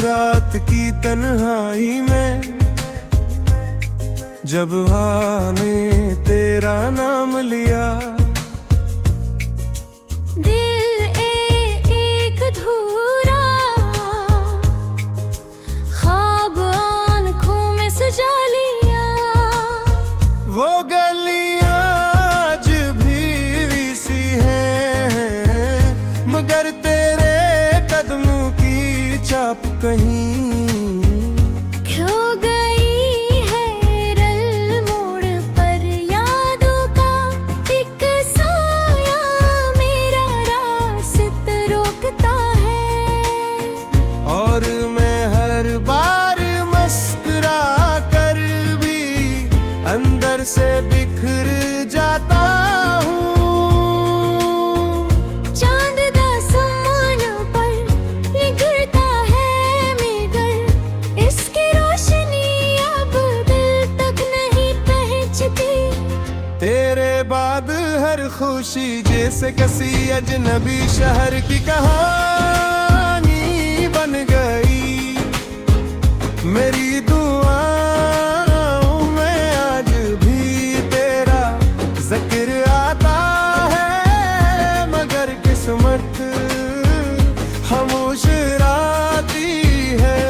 रात की तन्हाई में जब आने तेरा नाम लिया, दिल एक अधूरा ख्वाब आँखों में सजा लिया। वो गलियां आज भी सी हैं, मगर तेरे कदमों की चाप कहीं खो गई है रल मोड़ पर यादों का एक साया, मेरा रास्ता रोकता है। और मैं हर बार मुस्कुरा कर भी अंदर से बिखर जाता हूँ। चांद आसमान पर निखरता है मगर इसकी रोशनी अब दिल तक नहीं पहुंचती। तेरे बाद हर खुशी जैसे किसी अजनबी शहर की कहानी बन गई। मेरी दुआओं में आज भी तेरा जिक्र आता है, मगर किस्मत खामोश राती है।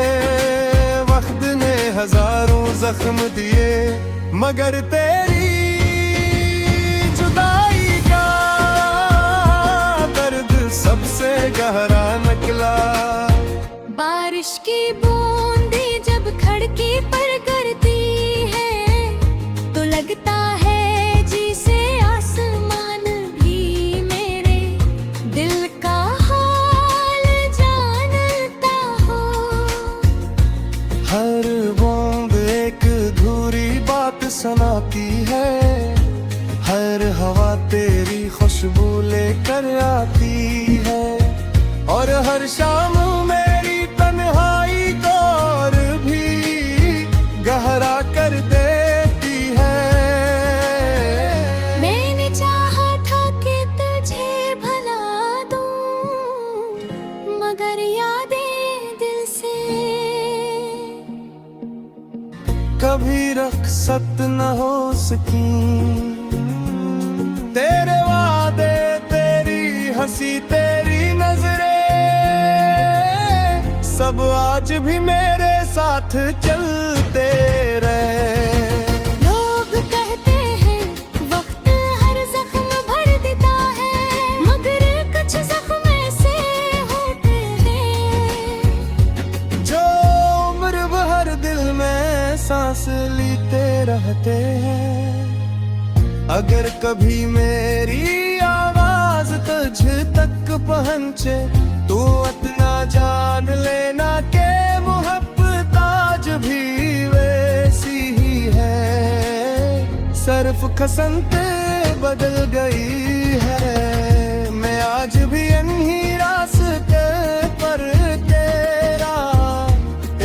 वक्त ने हजारों जख्म दिए, मगर तेरी जुदाई का दर्द सबसे गहरा निकला। बारिश की बूंदें जब खिड़की पर गिरती है तो लगता है जैसे आसमान भी मेरे दिल का हाल जानता हो। हर बूंद एक अधूरी बात सुनाती है, हर हवा तेरी खुशबू लेकर आती है, और हर शाम मेरी तन्हाई को और भी गहरा कर देती है। मैंने चाहा था कि तुझे भुला दूं, मगर यादें दिल से कभी रुखसत न हो सकी। तेरे वादे, तेरी हंसी, तेरी नजरें सब आज भी मेरे साथ चलते रहे। लोग कहते हैं वक्त हर जख्म भर देता है, मगर कुछ जख्म ऐसे होते हैं जो उम्र भर दिल में सांस लेते रहते हैं। अगर कभी मेरी आवाज तुझ तक पहुंचे तो इतना जान लेना के मोहब्बत आज भी वैसी ही है। सिर्फ खसंत बदल गई है, मैं आज भी इन्हीं रास्ते पर तेरा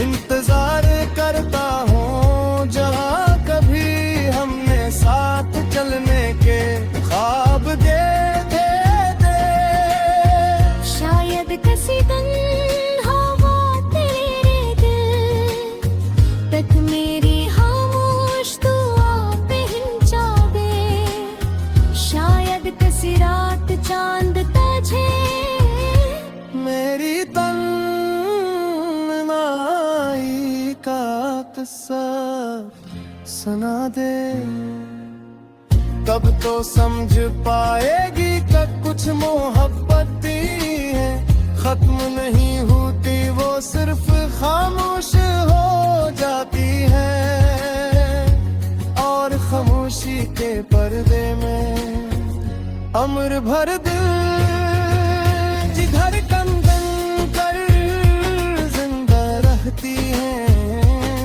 इंतजार करता हूँ, जहाँ कभी हमने साथ चलने के ख्वाब देखे थे। शायद किसी दिन हवा तेरे दिल तक मेरी खामोश दुआ पहुंचा दे। शायद किसी रात चांद तुझे मेरी तन्हाई का किस्सा सुना दे। तब तो समझ पाएगी कि कुछ मोहब्बतें हैं, खत्म नहीं होती, वो सिर्फ खामोश हो जाती है। और खामोशी के पर्दे में अमर भर दिल जिधर कंदन कर जिंदा रहती है।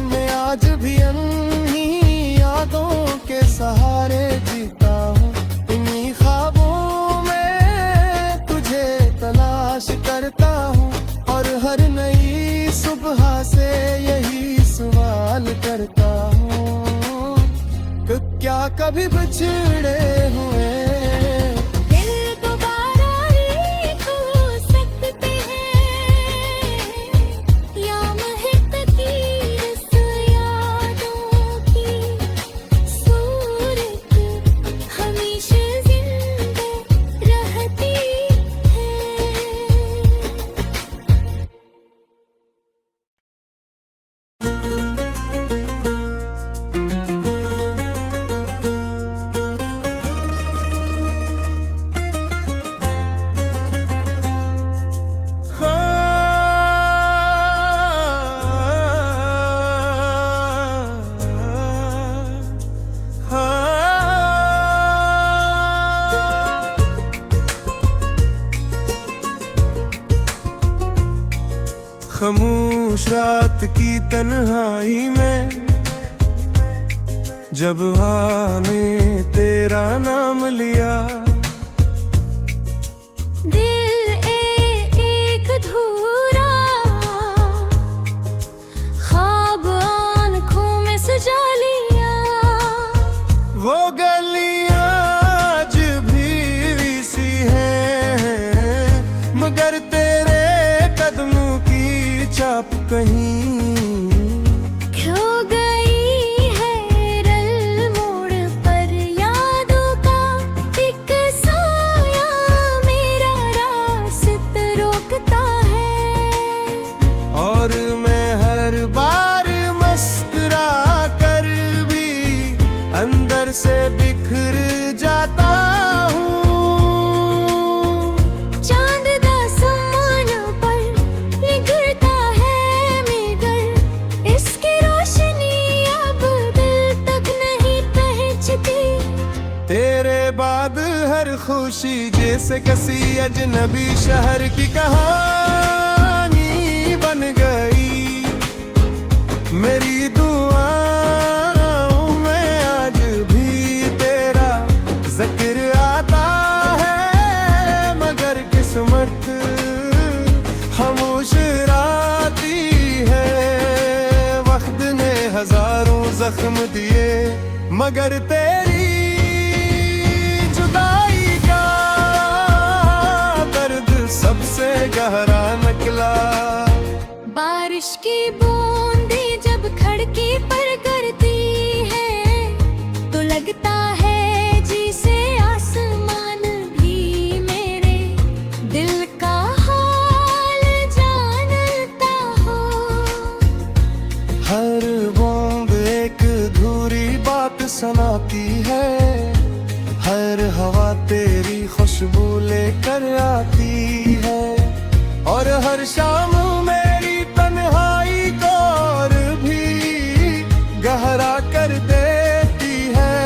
मैं आज भी इन्हीं यादों के सहारे जीता हूँ, इन्हीं ख्वाबों में तुझे तलाश करता हूँ, और हर नई सुबह से यही सवाल करता हूँ कि क्या कभी बिछड़े हुए दिल दोबारा एक हो सकते हैं, या खामोश रात की तन्हाई में जब आने तेरा नाम लिया, दिल एक अधूरा ख्वाब आँखों में सजा लिया। वो गलियां आज भी सी हैं, मगर तेरे कदमों की छाप कहीं खो गई है रल मोड़ पर यादों का एक साया, मेरा रास्ता रोकता है। और मैं हर बार मुस्कुरा कर भी अंदर से बिखर जाता हूँ। चांद दा समान पर निखरता है मगर इसकी रोशनी अब दिल तक नहीं पहुंचती। तेरे बाद हर खुशी जैसे किसी अजनबी शहर की कहानी बन गई। मेरी दुआओं में आज भी तेरा जिक्र आता है, मगर किस्मत खामोश राती है। वक्त ने हजारों जख्म दिए, मगर तेरी जुदाई का दर्द सबसे गहरा निकला। बारिश की बूंदें जब खिड़की पर गिरती है तो लगता है जैसे आसमान भी मेरे दिल का हाल जानता हो। हर बूंद एक अधूरी बात सुनाती है, हर हवा तेरी खुशबू लेकर आती है, और हर शाम मेरी तन्हाई को और भी गहरा कर देती है।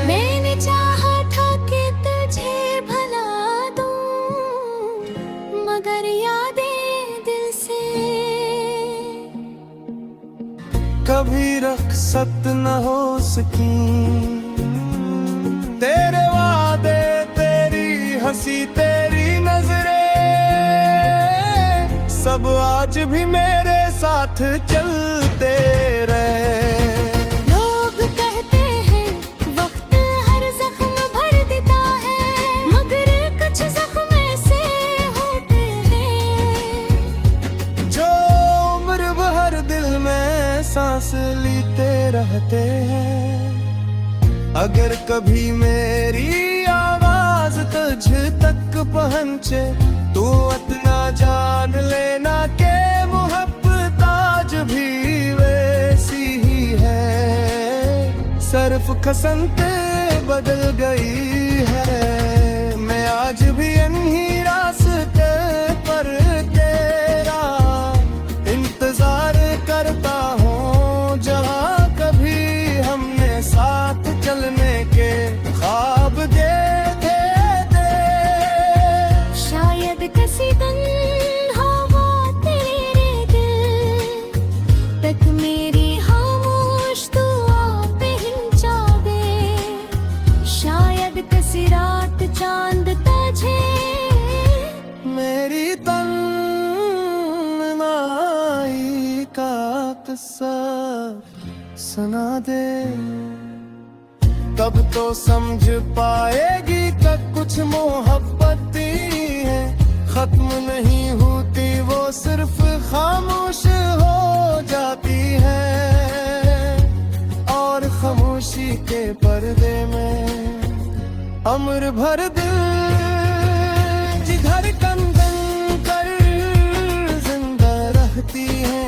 मैंने चाहा था कि तुझे भुला दूं, मगर यादें दिल से कभी रुखसत न हो सकी। तेरे वादे तेरी हंसी तेरी नजरें सब आज भी मेरे साथ चलते रहे। लोग कहते हैं वक्त हर जख्म भर देता है, मगर कुछ जख्म ऐसे होते हैं जो उम्र भर दिल में सांस लेते रहते हैं। अगर कभी मेरी आवाज तुझ तक पहुंचे तो इतना जान लेना के मोहब्बत आज भी वैसी ही है। सिर्फ खसंते बदल गई है, मैं आज भी इन्हीं रास्ते पर तेरा इंतजार करता हूँ, जहाँ कभी हमने साथ चलने के ख्वाब देखे थे। शायद किसी दिन हवा तेरे दिल तक मेरी खामोश दुआ पहुंचा दे। शायद किसी रात चांद तुझे मेरी तन्हाई का किस्सा सुना दे, तब तो समझ पाएगी कि कुछ मोहब्बत है खत्म नहीं होती, वो सिर्फ खामोश हो जाती है। और खामोशी के पर्दे में अमर भर दिल जिधर कंदन कर जिंदा रहती है।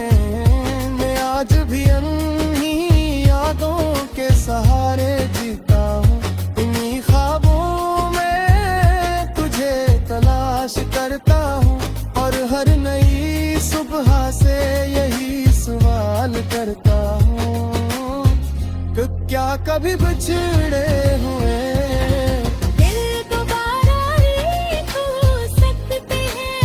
मैं आज भी इन्हीं यादों के सहारे जीता हूँ, इन्हीं ख्वाबों में तुझे तलाश करता हूँ, और हर नई सुबह से यही सवाल करता हूँ कि क्या कभी बिछड़े हुए दिल दोबारा एक हो सकते हैं।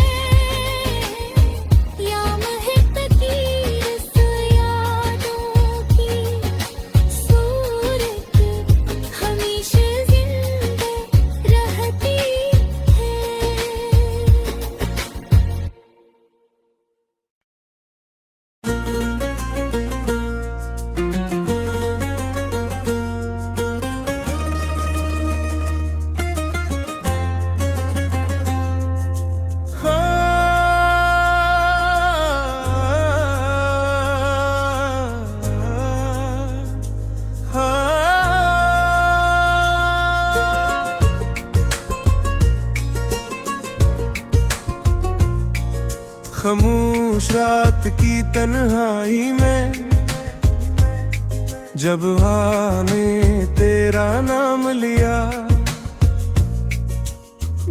रात की तन्हाई में जब आने तेरा नाम लिया,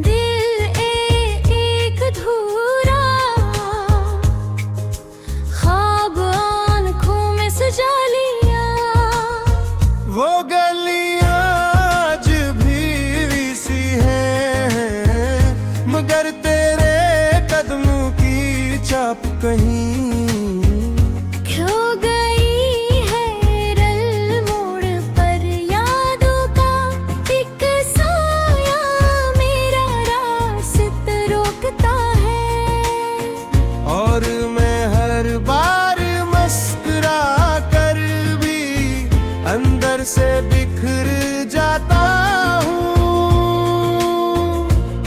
दिल एक अधूरा ख्वाब आँखों में सजा लिया। वो गलियां आज भी सी हैं, मगर तेरे कदमों की चाप कहीं खो गई है रल मोड़ पर यादों का एक साया, मेरा रास्ता रोकता है। और मैं हर बार मुस्कुरा कर भी अंदर से बिखर जाता हूँ।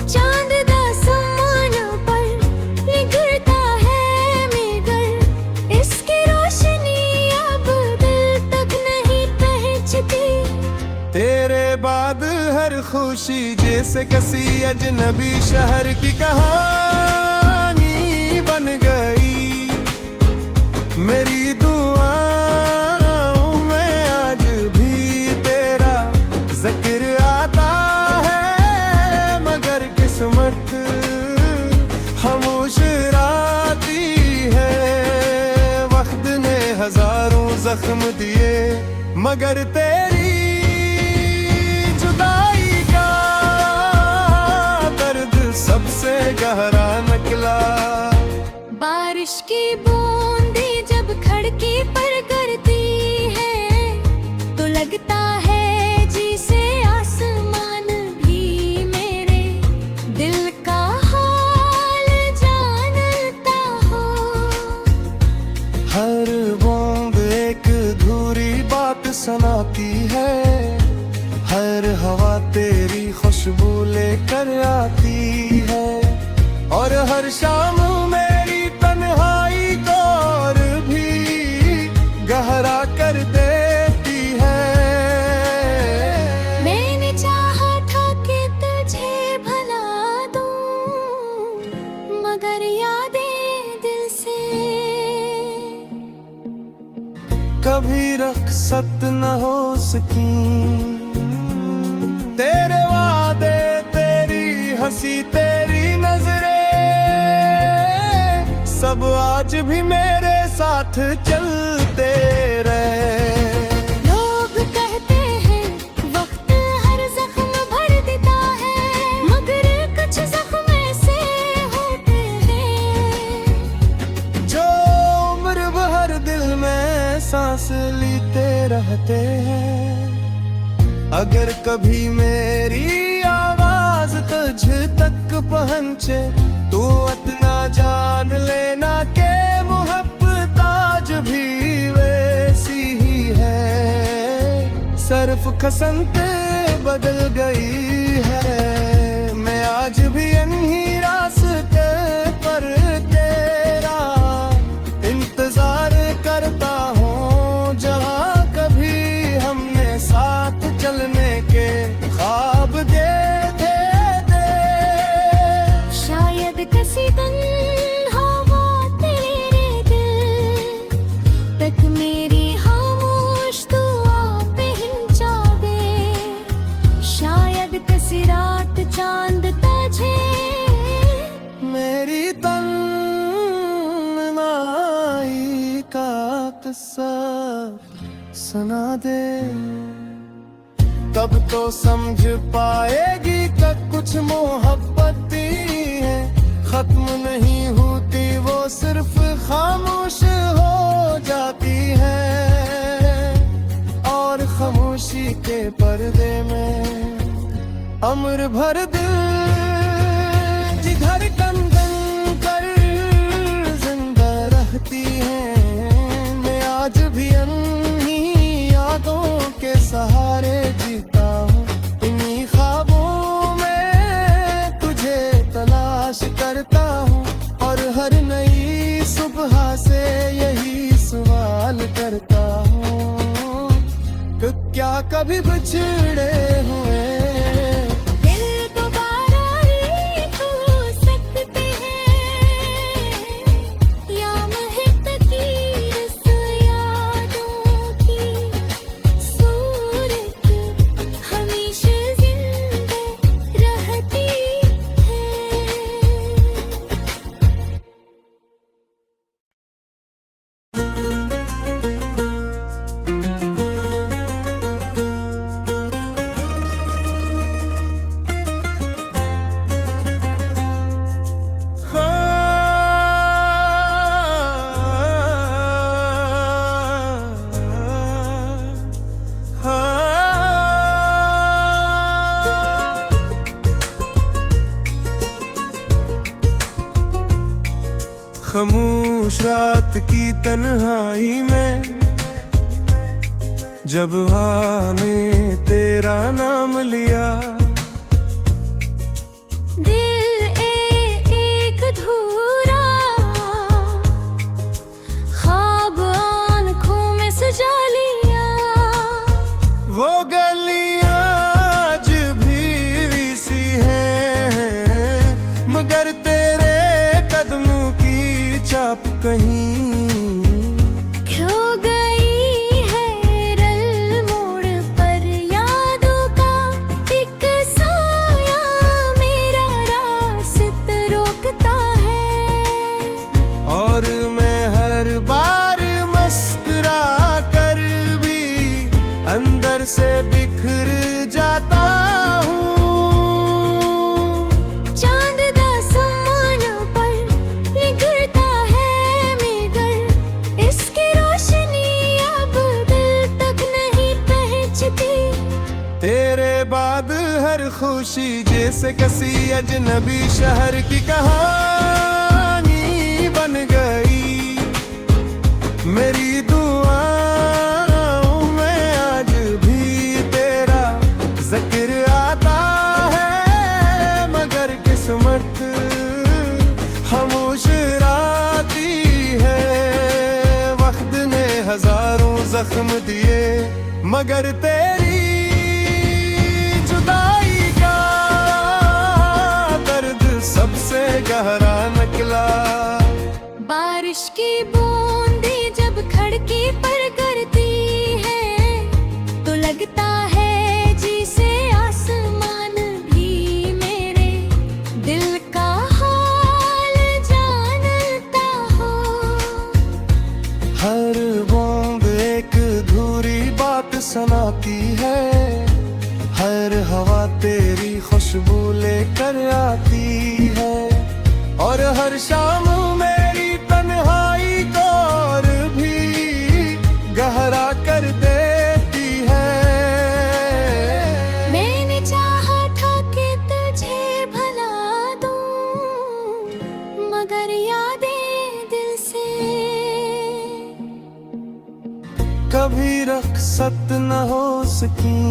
चांद दा समाना पर निगरता है मगर इसकी रोशनी अब दिल तक नहीं पहुंचती। तेरे बाद हर खुशी जैसे किसी अजनबी शहर की कहानी बन गई। मेरी दुआओं में आज भी तेरा जिक्र आता है, मगर किस्मत खामोश राती है। वक्त ने हजारों जख्म दिए, मगर तेरी जुदाई का दर्द सबसे गहरा निकला। बारिश की बूंदें जब खिड़की पर गिरती है तो लगता है जैसे आसमान भी मेरे दिल का हाल जानता हो। हर बूंद एक अधूरी बात सुनाती है, हर हवा तेरी खुशबू लेकर आती है। और हर शाम मेरी तन्हाई को और भी गहरा कर देती है। मैंने चाहा था कि तुझे भला दूं, मगर यादें दिल से कभी रख्सत न हो सकी। तेरे वादे, तेरी हंसी, तेरी नजरें सब आज भी मेरे साथ चलते रहे। लोग कहते हैं वक्त हर जख्म भर देता है, मगर कुछ जख्म ऐसे होते हैं जो उम्र भर दिल में सांस लेते रहते हैं। अगर कभी मेरी आवाज तुझ तक पहुंचे तो इतना जान लेना के मोहब्बत आज भी वैसी ही है। सिर्फ खसंते बदल गई है। मैं आज भी इन्हीं रास्ते पर तेरा इंतजार करता हूँ, जहाँ कभी हमने साथ चलने के ख्वाब देखे थे। शायद किसी दिन हवा तेरे दिल तक मेरी खामोश दुआ पहुंचा दे। शायद किसी रात चांद तुझे मेरी तन्हाई का किस्सा सुना दे। तब तो समझ पाएगी कि कुछ मोहब्बतें हैं, खत्म नहीं होती, वो सिर्फ खामोश हो जाती है। और खामोशी के पर्दे में अमर भर दिल जिधर कंदन कर जिंदा रहती है। मैं आज भी इन्हीं यादों के सहारे जीता हूँ। इन्हीं ख्वाबों में तुझे तलाश करता हूँ, और हर नई सुबह से यही सवाल करता हूँ कि क्या कभी बिछड़े हुए दिल दोबारा एक हो सकते हैं, या महज रात की तन्हाई में जब आने तेरा नाम लिया, दिल एक अधूरा ख्वाब आँखों में सजा लिया। वो गलियां आज भी सी हैं, मगर तेरे कदमों की छाप कहीं खो गई है रल मोड़ पर यादों का एक साया, मेरा रास्ता रोकता है। और मैं हर बार मुस्कुरा कर भी अंदर से बिखर जाता हूँ। चांद दा समान पर निखरता है मगर इसकी रोशनी अब दिल तक नहीं पहुंचती। तेरे बाद हर खुशी जैसे किसी अजनबी शहर की कहानी बन गई। मेरी दुआओं में आज भी तेरा जिक्र आता है, मगर किस्मत खामोश राती है। वक्त ने हजारों जख्म दिए, मगर तेरी जुदाई का दर्द सबसे गहरा निकला। बारिश की बूंदें जब खिड़की पर गिरती है तो लगता है जैसे आसमान भी मेरे दिल का हाल जानता हो। हर बूंद एक अधूरी बात सुनाती है, हर हवा तेरी खुशबू लेकर आती है। और हर शाम मेरी तन्हाई को और भी गहरा कर देती है। मैंने चाहा था कि तुझे भला दूं, मगर यादें दिल से कभी रख्सत न हो सकी।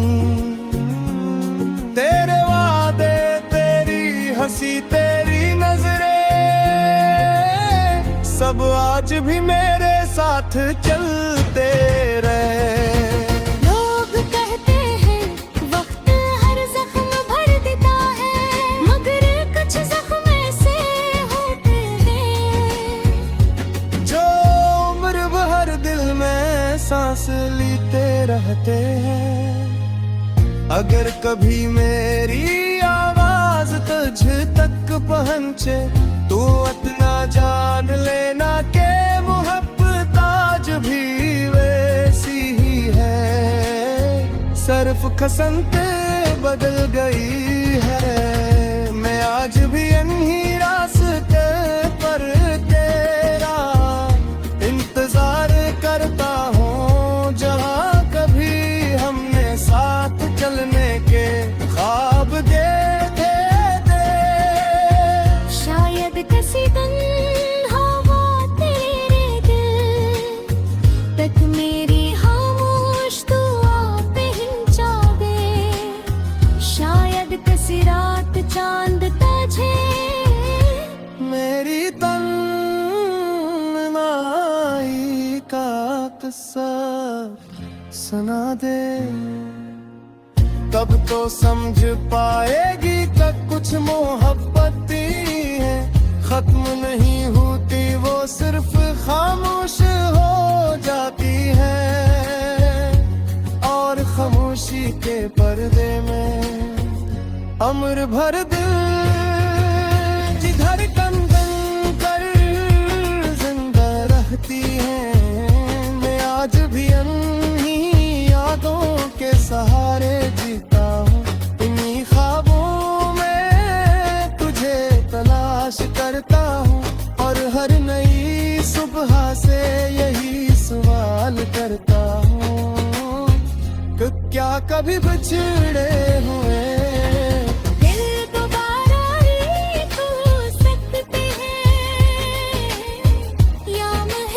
तेरे वादे तेरी हंसी तेरी नजरें सब आज भी मेरे साथ चलते रहे। लोग कहते हैं वक्त हर जख्म भर देता है, मगर कुछ जख्म ऐसे होते हैं जो उम्र भर दिल में सांस लेते रहते हैं। अगर कभी मेरी आवाज तुझ तक पहुंचे तो इतना जान लेना के मोहब्बत आज भी वैसी ही है। सिर्फ खसंत बदल गई है। मैं आज भी इन्हीं रास्ते पर तेरा इंतजार करता हूँ, जहाँ कभी हमने साथ चलने के ख्वाब देखे थे। शायद किसी दिन हवा तेरे दिल तक मेरी खामोश दुआ पहुंचा दे। शायद किसी रात चांद ताजे मेरी तन्हाई का किस्सा सुना दे। तब तो समझ पाएगी कि कुछ मोहब्बतें हैं, खत्म नहीं होती वो सिर्फ खामोश हो जाती है। और खामोशी के पर्दे में अमर भर दिल जिधर कंगन कर जिंदा रहती है। मैं आज भी इन्हीं यादों के सहारे जीता हूँ। इन्हीं ख्वाबों में तुझे तलाश करता हूँ, और हर नई सुबह से यही सवाल करता हूँ कि क्या कभी बिछड़े हुए दिल दोबारा एक हो सकते हैं, या महज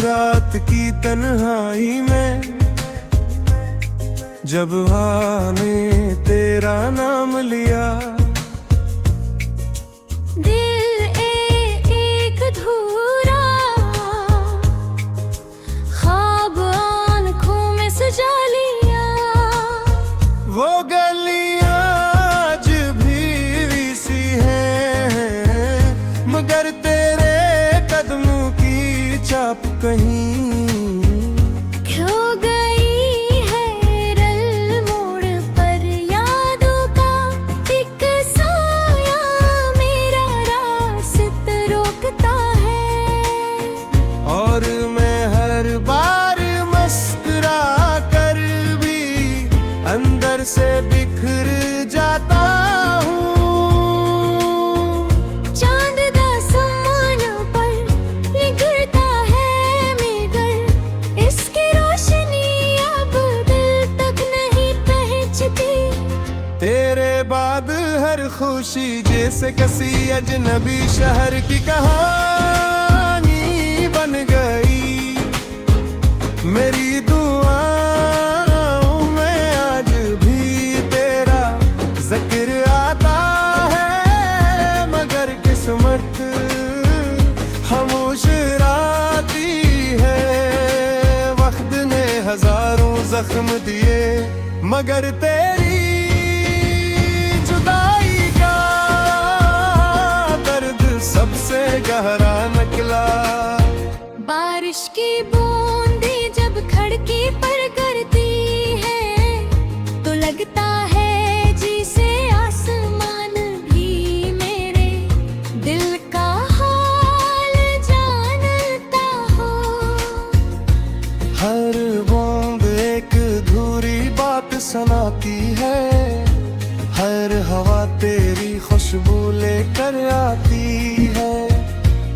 रात की तन्हाई में जब आने तेरा नाम लिया, दिल एक अधूरा ख्वाब आँखों में सजा लिया। वो गलियां आज भी सी हैं, मगर तेरे कदमों की छाप कहीं खो गई है रल मोड़ पर यादों का एक साया, मेरा रास्ता रोकता है। और मैं हर बार मुस्कुरा कर भी अंदर से बिखर जाता हूँ। चांद दा समान पर निगरता है मेघर, इसकी रोशनी अब दिल तक नहीं पहुंचती। तेरे बाद हर खुशी जैसे किसी अजनबी शहर की कहानी बन गई। मेरी दुआओं में आज भी तेरा जिक्र आता है, मगर किस्मत खामोश राती है। वक्त ने हजारों जख्म दिए, मगर तेरी जुदाई का दर्द सबसे गहरा निकला। बारिश की बूंदें जब खिड़की पर गिरती है तो लगता है जैसे आसमान भी मेरे दिल का हाल जानता हो। हर बूंद एक अधूरी बात सुनाती है, हर हवा तेरी खुशबू लेकर आती है,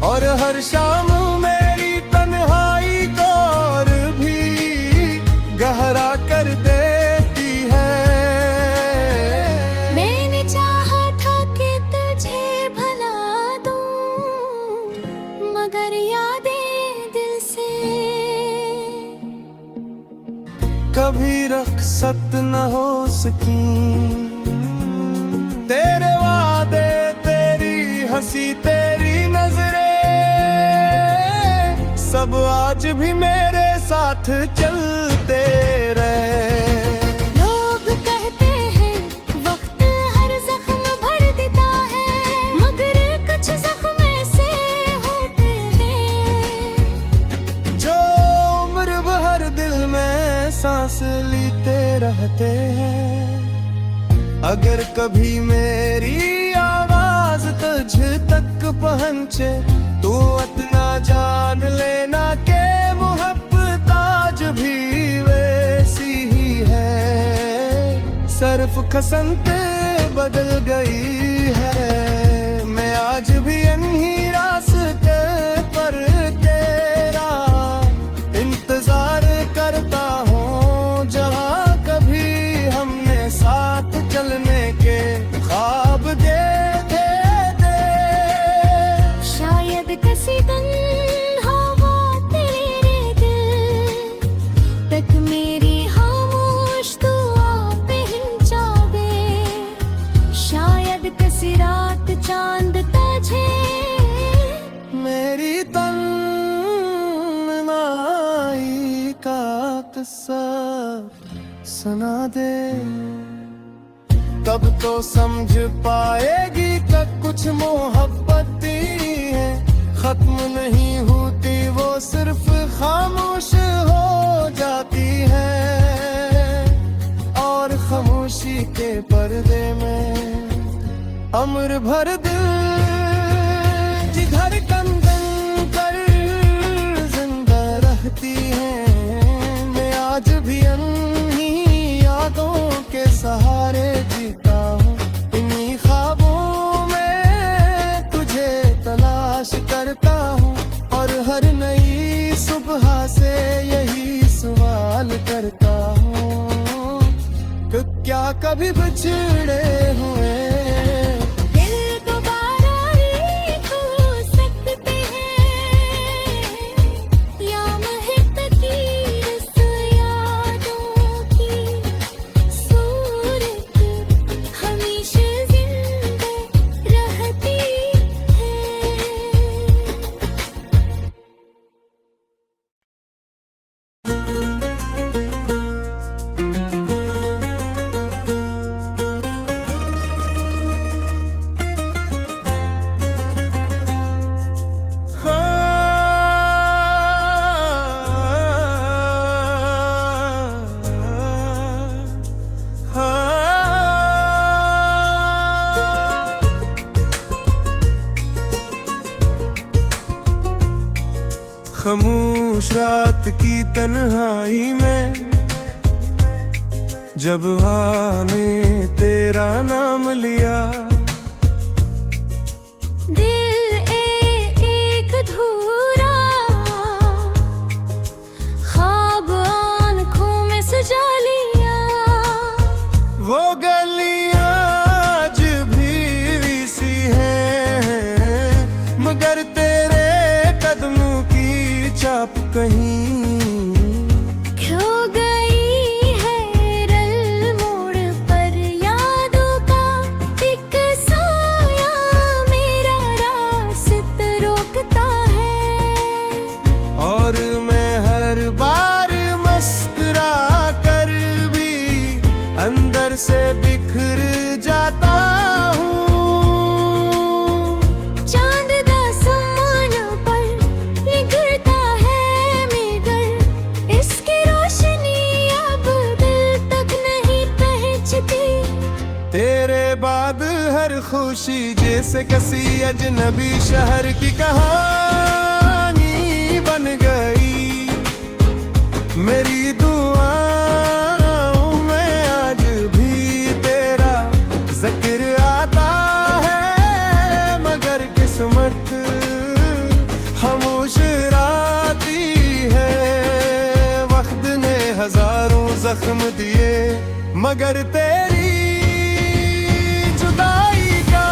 और हर शाम मेरी तन्हाई को और भी गहरा कर देती है। मैंने चाहा था कि तुझे भला दूं, मगर यादें दिल से कभी रुखसत न हो सकी। तेरे वादे, तेरी हंसी, तेरी नजरें सब आज भी मेरे साथ चलते रहे। लोग कहते हैं वक्त हर जख्म भर देता है, मगर कुछ जख्म ऐसे होते हैं जो उम्र भर दिल में सांस लेते रहते हैं। अगर कभी मेरी आवाज तुझ तक पहुंचे तो इतना जान लेना के मोहब्बत आज भी वैसी ही है। सिर्फ खसंत बदल गई है, मैं आज भी इन्हीं रास्ते पर तेरा इंतजार करता हूँ, जहाँ कभी हमने साथ चलने के ख्वाब देखे थे। शायद किसी दिन हवा तेरे दिल तक मेरी खामोश दुआ पहुंचा दे। शायद किसी रात चांद ताजे मेरी तन्हाई का किस्सा सुना दे। तब तो समझ पाएगी कि कुछ मोहब्बत है खत्म नहीं होती, वो सिर्फ खामोश हो जाती है। और खामोशी के पर्दे में अमर भर दिल जिधर कंदन कर जिंदा रहती है। मैं आज भी इन्हीं यादों के सहारे जीता हूँ, इन्हीं ख्वाबों में तुझे तलाश करता हूँ, और हर नई सुबह से यही सवाल करता हूँ कि क्या कभी बिछड़े हुए दिल दोबारा एक हो सकते हैं, या उस रात की तन्हाई में जब हाँ ने तेरा नाम लिया। दिल एक अधूरा ख्वाब आँखों में सजा लिया। वो गलियां आज भी सी हैं, मगर तेरे कदमों की छाप कहीं खो गई है रल मोड़ पर यादों का एक साया मेरा रास्ता रोकता है। और मैं हर बार मुस्कुरा कर भी अंदर से बिखर जाता हूँ। चांद दा समान पर निखरता है मगर इसकी रोशनी अब दिल तक नहीं पहुंचती। तेरे बाद हर खुशी जैसे किसी अजनबी शहर की कहानी बन गई। मेरी दुआओं में आज भी तेरा जिक्र आता है, मगर किस्मत खामोश राती है। वक्त ने हजारों जख्म दिए मगर तेरी जुदाई का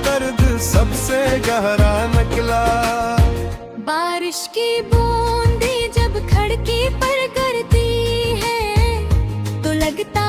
दर्द सबसे गहरा निकला। बारिश की बूंदें जब खिड़की पर गिरती है तो लगता